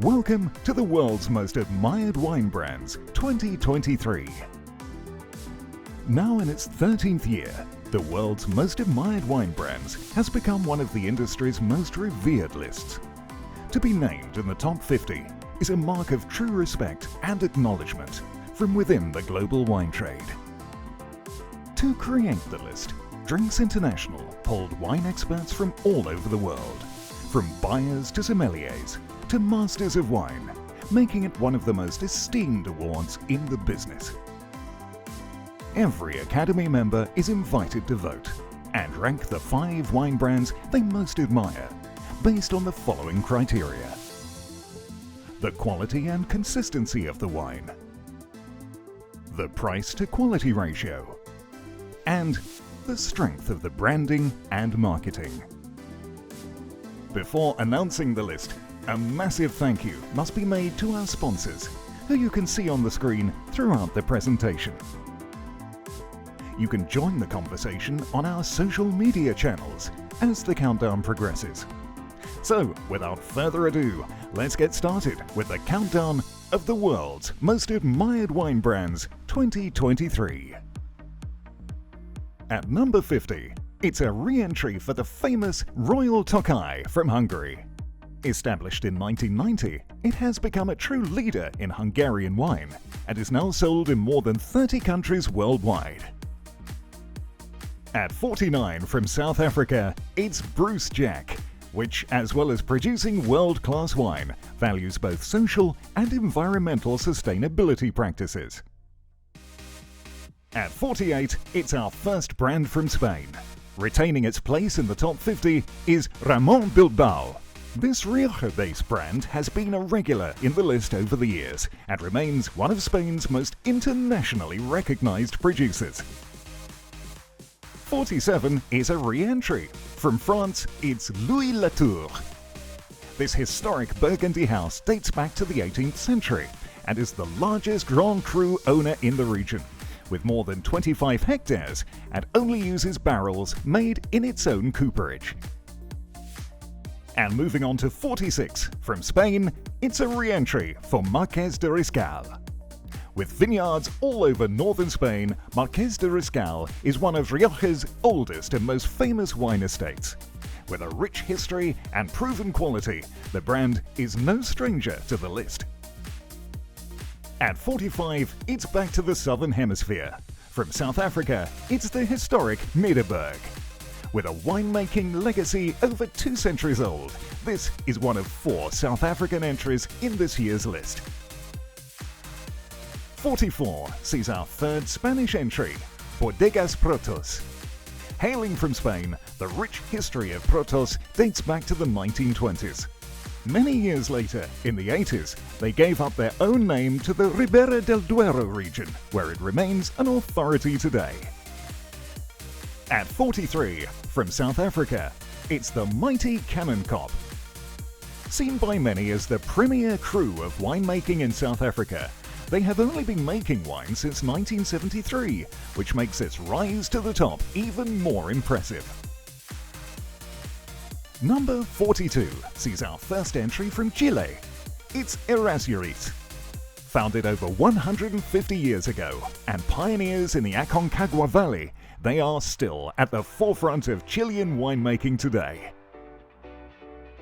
Welcome to the World's Most Admired Wine Brands 2023. Now in its 13th year, the World's Most Admired Wine Brands has become one of the industry's most revered lists. To be named in the top 50 is a mark of true respect and acknowledgement from within the global wine trade. To create the list, Drinks International polled wine experts from all over the world, from buyers to sommeliers to masters of wine, making it one of the most esteemed awards in the business. Every Academy member is invited to vote and rank the 5 wine brands they most admire based on the following criteria: the quality and consistency of the wine, the price to quality ratio, and the strength of the branding and marketing. Before announcing the list, a massive thank you must be made to our sponsors, who you can see on the screen throughout the presentation. You can join the conversation on our social media channels as the countdown progresses. So, without further ado, let's get started with the countdown of the World's Most Admired Wine Brands 2023. At number 50, it's a re-entry for the famous Royal Tokaj from Hungary. Established in 1990, it has become a true leader in Hungarian wine and is now sold in more than 30 countries worldwide. At 49 from South Africa, it's Bruce Jack, which, as well as producing world-class wine, values both social and environmental sustainability practices. At 48, it's our first brand from Spain. Retaining its place in the top 50 is Ramon Bilbao. This Rioja-based brand has been a regular in the list over the years and remains one of Spain's most internationally recognized producers. 47 is a re-entry. From France, it's Louis Latour. This historic Burgundy house dates back to the 18th century and is the largest Grand Cru owner in the region, with more than 25 hectares, and only uses barrels made in its own cooperage. And moving on to 46, from Spain, it's a re-entry for Marqués de Riscal. With vineyards all over northern Spain, Marqués de Riscal is one of Rioja's oldest and most famous wine estates. With a rich history and proven quality, the brand is no stranger to the list. At 45, it's back to the Southern Hemisphere. From South Africa, it's the historic Middelburg. With a winemaking legacy over 2 centuries old, this is one of 4 South African entries in this year's list. 44 sees our third Spanish entry, Bodegas Protos. Hailing from Spain, the rich history of Protos dates back to the 1920s. Many years later, in the 80s, they gave up their own name to the Ribera del Duero region, where it remains an authority today. At 43, from South Africa, it's the mighty Cannenkop. Seen by many as the premier cru of winemaking in South Africa, they have only been making wine since 1973, which makes its rise to the top even more impressive. Number 42 sees our first entry from Chile. It's Errázuriz. Founded over 150 years ago and pioneers in the Aconcagua Valley, they are still at the forefront of Chilean winemaking today.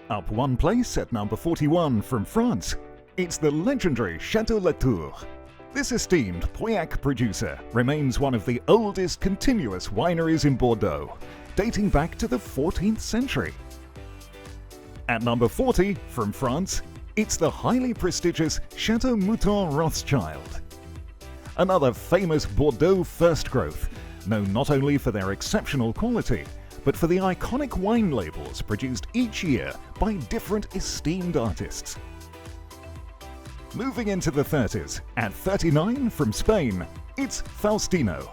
Up one place at number 41 from France, it's the legendary Chateau Latour. This esteemed Pauillac producer remains one of the oldest continuous wineries in Bordeaux, dating back to the 14th century. At number 40 from France, it's the highly prestigious Chateau Mouton Rothschild. Another famous Bordeaux first growth, known not only for their exceptional quality, but for the iconic wine labels produced each year by different esteemed artists. Moving into the 30s, at 39 from Spain, it's Faustino.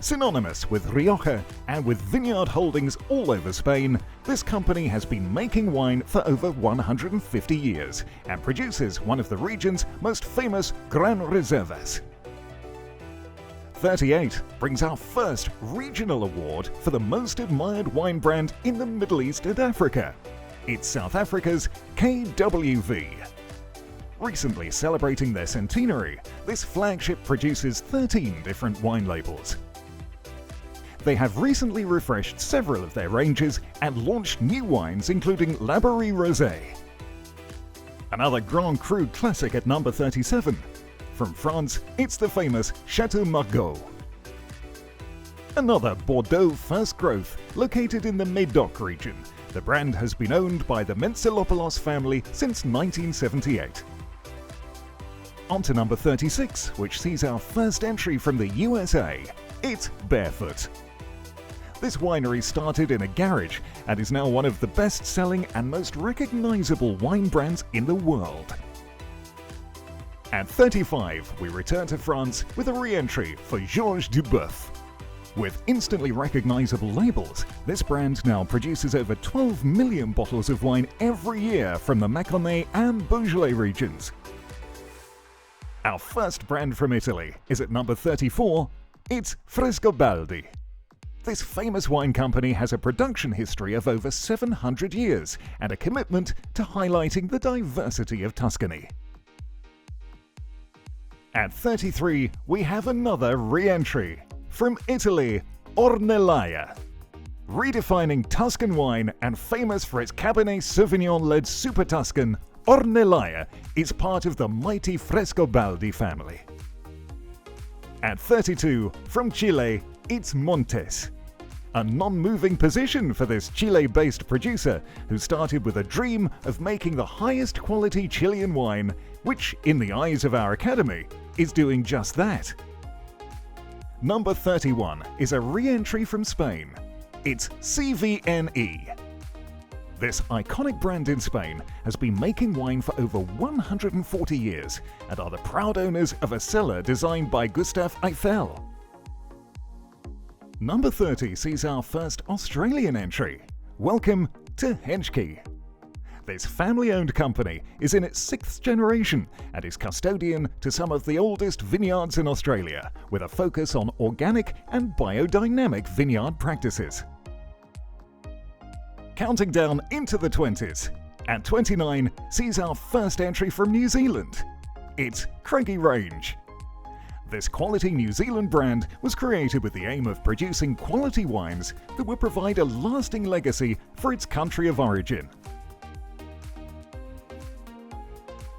Synonymous with Rioja and with vineyard holdings all over Spain, this company has been making wine for over 150 years and produces one of the region's most famous Gran Reservas. 38 brings our first regional award for the most admired wine brand in the Middle East and Africa. It's South Africa's KWV. Recently celebrating their centenary, this flagship produces 13 different wine labels. They have recently refreshed several of their ranges and launched new wines including Laborie Rosé. Another Grand Cru classic at number 37. From France, it's the famous Chateau Margaux. Another Bordeaux first growth located in the Médoc region. The brand has been owned by the Mentzelopoulos family since 1978. On to number 36, which sees our first entry from the USA. It's Barefoot. This winery started in a garage and is now one of the best-selling and most recognizable wine brands in the world. At 35, we return to France with a re-entry for Georges Duboeuf. With instantly recognizable labels, this brand now produces over 12 million bottles of wine every year from the Mâconnais and Beaujolais regions. Our first brand from Italy is at number 34. It's Frescobaldi. This famous wine company has a production history of over 700 years and a commitment to highlighting the diversity of Tuscany. At 33, we have another re-entry. From Italy, Ornellaia. Redefining Tuscan wine and famous for its Cabernet Sauvignon-led Super Tuscan, Ornellaia is part of the mighty Frescobaldi family. At 32, from Chile, it's Montes. A non-moving position for this Chile-based producer who started with a dream of making the highest quality Chilean wine, which, in the eyes of our Academy, is doing just that. Number 31 is a re-entry from Spain. It's CVNE. This iconic brand in Spain has been making wine for over 140 years and are the proud owners of a cellar designed by Gustave Eiffel. Number 30 sees our first Australian entry. Welcome to Henschke. This family-owned company is in its 6th generation and is custodian to some of the oldest vineyards in Australia, with a focus on organic and biodynamic vineyard practices. Counting down into the 20s, at 29 sees our first entry from New Zealand. It's Craigie Range. This quality New Zealand brand was created with the aim of producing quality wines that will provide a lasting legacy for its country of origin.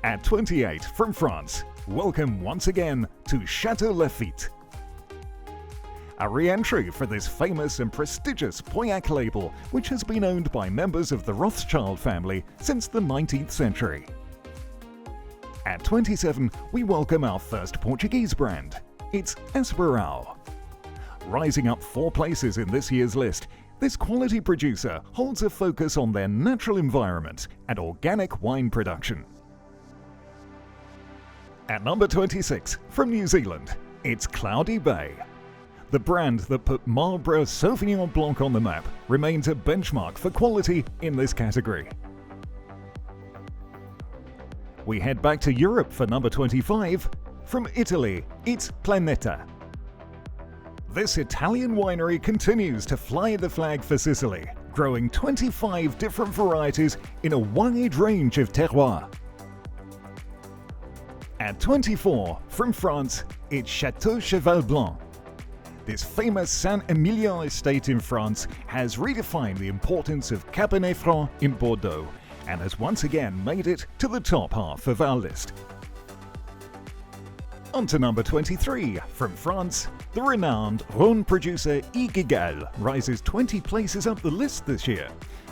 At 28 from France, welcome once again to Chateau Lafite. A re-entry for this famous and prestigious Pauillac label, which has been owned by members of the Rothschild family since the 19th century. At 27, we welcome our first Portuguese brand. It's Esperão. Rising up 4 places in this year's list, this quality producer holds a focus on their natural environment and organic wine production. At number 26, from New Zealand, it's Cloudy Bay. The brand that put Marlborough Sauvignon Blanc on the map remains a benchmark for quality in this category. We head back to Europe for number 25. From Italy, it's Planeta. This Italian winery continues to fly the flag for Sicily, growing 25 different varieties in a wide range of terroirs. At 24, from France, it's Chateau Cheval Blanc. This famous Saint-Emilion estate in France has redefined the importance of Cabernet Franc in Bordeaux and has once again made it to the top half of our list. On to number 23, from France, the renowned Rhône producer Guigal rises 20 places up the list this year.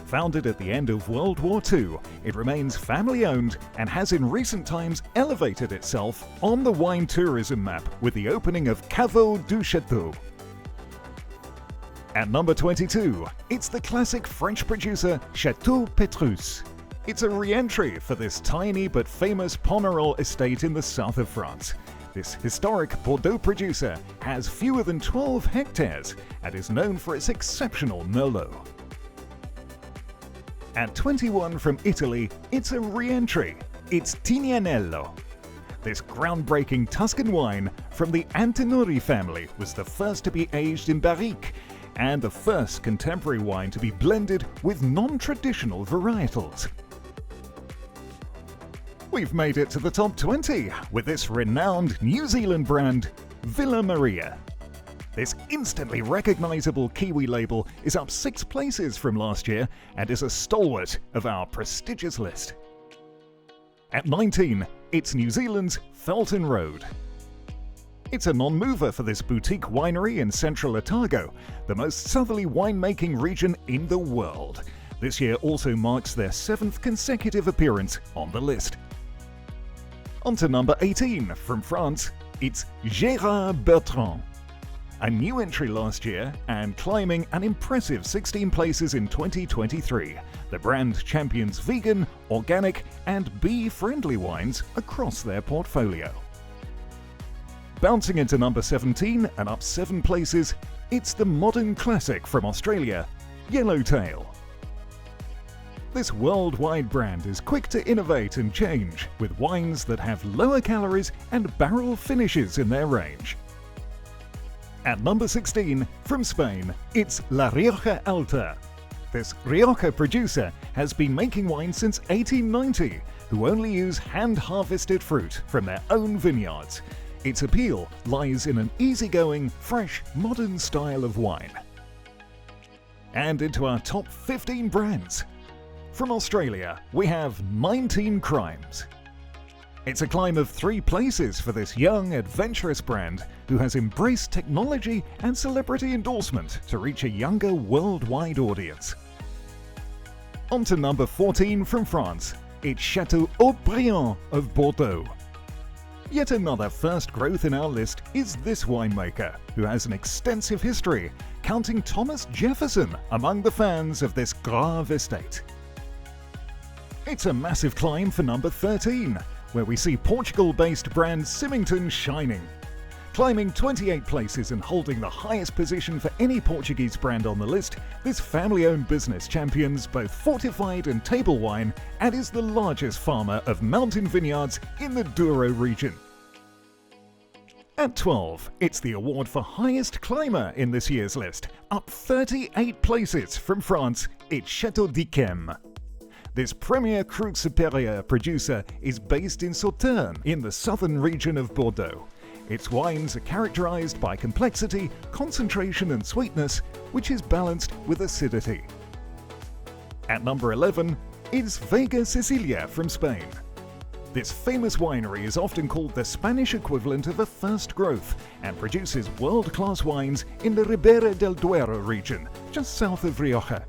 Founded at the end of World War II, it remains family-owned and has in recent times elevated itself on the wine tourism map with the opening of Caveau du Château. At number 22, it's the classic French producer Château Petrus. It's a re-entry for this tiny but famous Pomerol estate in the south of France. This historic Bordeaux producer has fewer than 12 hectares and is known for its exceptional Merlot. At 21 from Italy, it's a re-entry. It's Tignanello. This groundbreaking Tuscan wine from the Antinori family was the first to be aged in barrique and the first contemporary wine to be blended with non-traditional varietals. We've made it to the top 20 with this renowned New Zealand brand, Villa Maria. This instantly recognizable Kiwi label is up 6 places from last year and is a stalwart of our prestigious list. At 19, it's New Zealand's Felton Road. It's a non-mover for this boutique winery in central Otago, the most southerly winemaking region in the world. This year also marks their 7th consecutive appearance on the list. On to number 18, from France, it's Gérard Bertrand. A new entry last year and climbing an impressive 16 places in 2023. The brand champions vegan, organic and bee-friendly wines across their portfolio. Bouncing into number 17 and up 7 places, it's the modern classic from Australia, Yellowtail. This worldwide brand is quick to innovate and change, with wines that have lower calories and barrel finishes in their range. At number 16, from Spain, it's La Rioja Alta. This Rioja producer has been making wine since 1890, who only use hand-harvested fruit from their own vineyards. Its appeal lies in an easygoing, fresh, modern style of wine. And into our top 15 brands. From Australia, we have 19 Crimes. It's a climb of 3 places for this young, adventurous brand who has embraced technology and celebrity endorsement to reach a younger worldwide audience. On to number 14 from France, it's Château Haut-Brion of Bordeaux. Yet another first growth in our list is this winemaker, who has an extensive history, counting Thomas Jefferson among the fans of this Grave estate. It's a massive climb for number 13, where we see Portugal-based brand Symington shining. Climbing 28 places and holding the highest position for any Portuguese brand on the list, this family-owned business champions both fortified and table wine and is the largest farmer of mountain vineyards in the Douro region. At 12, it's the award for highest climber in this year's list, up 38 places from France, it's Château d'Yquem. This premier Cru Supérieur producer is based in Sauternes, in the southern region of Bordeaux. Its wines are characterized by complexity, concentration and sweetness, which is balanced with acidity. At number 11 is Vega Sicilia from Spain. This famous winery is often called the Spanish equivalent of a first growth and produces world-class wines in the Ribera del Duero region, just south of Rioja.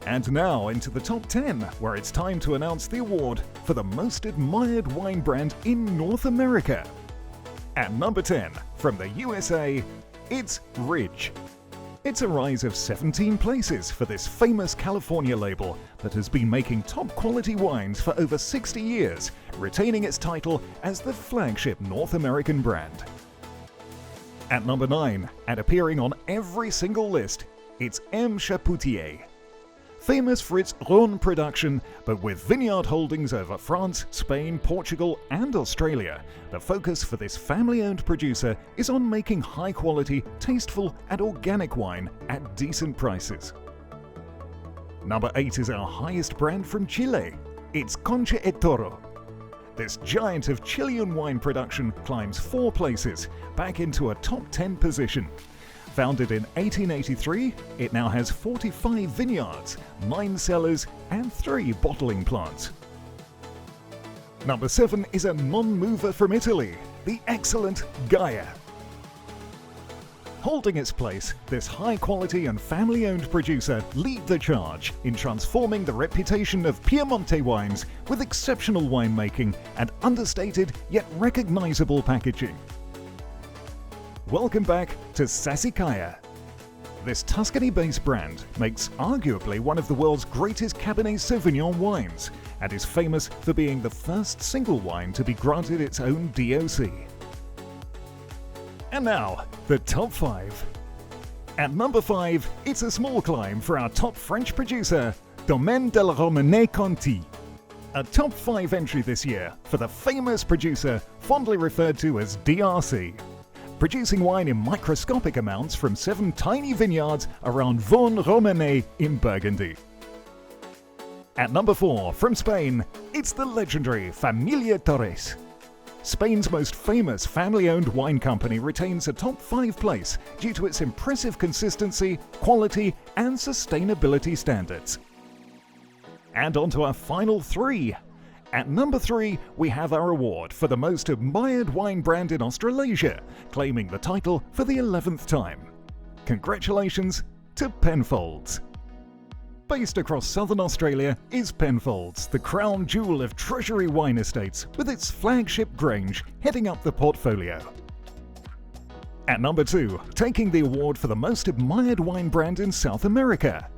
And now into the top 10, where it's time to announce the award for the most admired wine brand in North America. At number 10, from the USA, it's Ridge. It's a rise of 17 places for this famous California label that has been making top quality wines for over 60 years, retaining its title as the flagship North American brand. At number 9, and appearing on every single list, it's M. Chapoutier. Famous for its Rhône production, but with vineyard holdings over France, Spain, Portugal and Australia, the focus for this family-owned producer is on making high-quality, tasteful and organic wine at decent prices. Number 8 is our highest brand from Chile. It's Concha y Toro. This giant of Chilean wine production climbs 4 places, back into a top 10 position. Founded in 1883, it now has 45 vineyards, 9 cellars and 3 bottling plants. Number 7 is a non-mover from Italy, the excellent Gaia. Holding its place, this high-quality and family-owned producer lead the charge in transforming the reputation of Piemonte wines with exceptional winemaking and understated yet recognizable packaging. Welcome back to Sassicaia. This Tuscany-based brand makes arguably one of the world's greatest Cabernet Sauvignon wines and is famous for being the first single wine to be granted its own DOC. And now, the top 5. At number 5, it's a small climb for our top French producer, Domaine de la Romanée-Conti. A top 5 entry this year for the famous producer fondly referred to as DRC. Producing wine in microscopic amounts from 7 tiny vineyards around Vosne-Romanée in Burgundy. At number 4, from Spain, it's the legendary Familia Torres. Spain's most famous family-owned wine company retains a top 5 place due to its impressive consistency, quality, and sustainability standards. And on to our final 3. At number 3, we have our award for the most admired wine brand in Australasia, claiming the title for the 11th time. Congratulations to Penfolds. Based across southern Australia is Penfolds, the crown jewel of Treasury Wine Estates, with its flagship Grange heading up the portfolio. At number 2, taking the award for the most admired wine brand in South America.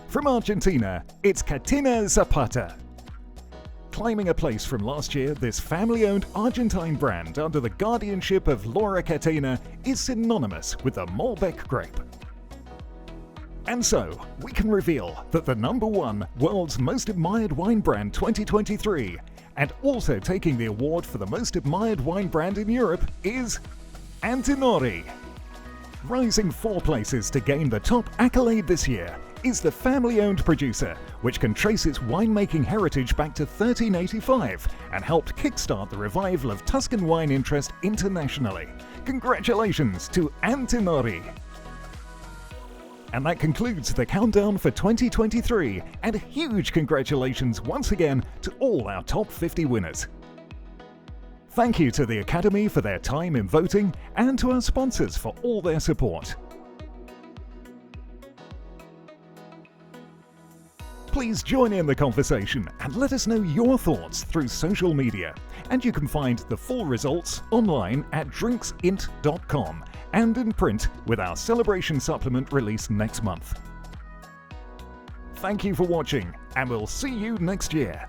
From Argentina, it's Catena Zapata. Claiming a place from last year, this family-owned Argentine brand under the guardianship of Laura Catena is synonymous with the Malbec grape. And so, we can reveal that the number 1 World's Most Admired Wine Brand 2023, and also taking the award for the Most Admired Wine Brand in Europe, is Antinori. Rising 4 places to gain the top accolade this year is the family-owned producer, which can trace its winemaking heritage back to 1385 and helped kickstart the revival of Tuscan wine interest internationally. Congratulations to Antinori! And that concludes the countdown for 2023, and a huge congratulations once again to all our top 50 winners. Thank you to the Academy for their time in voting, and to our sponsors for all their support. Please join in the conversation and let us know your thoughts through social media. And you can find the full results online at drinksint.com and in print with our celebration supplement released next month. Thank you for watching, and we'll see you next year.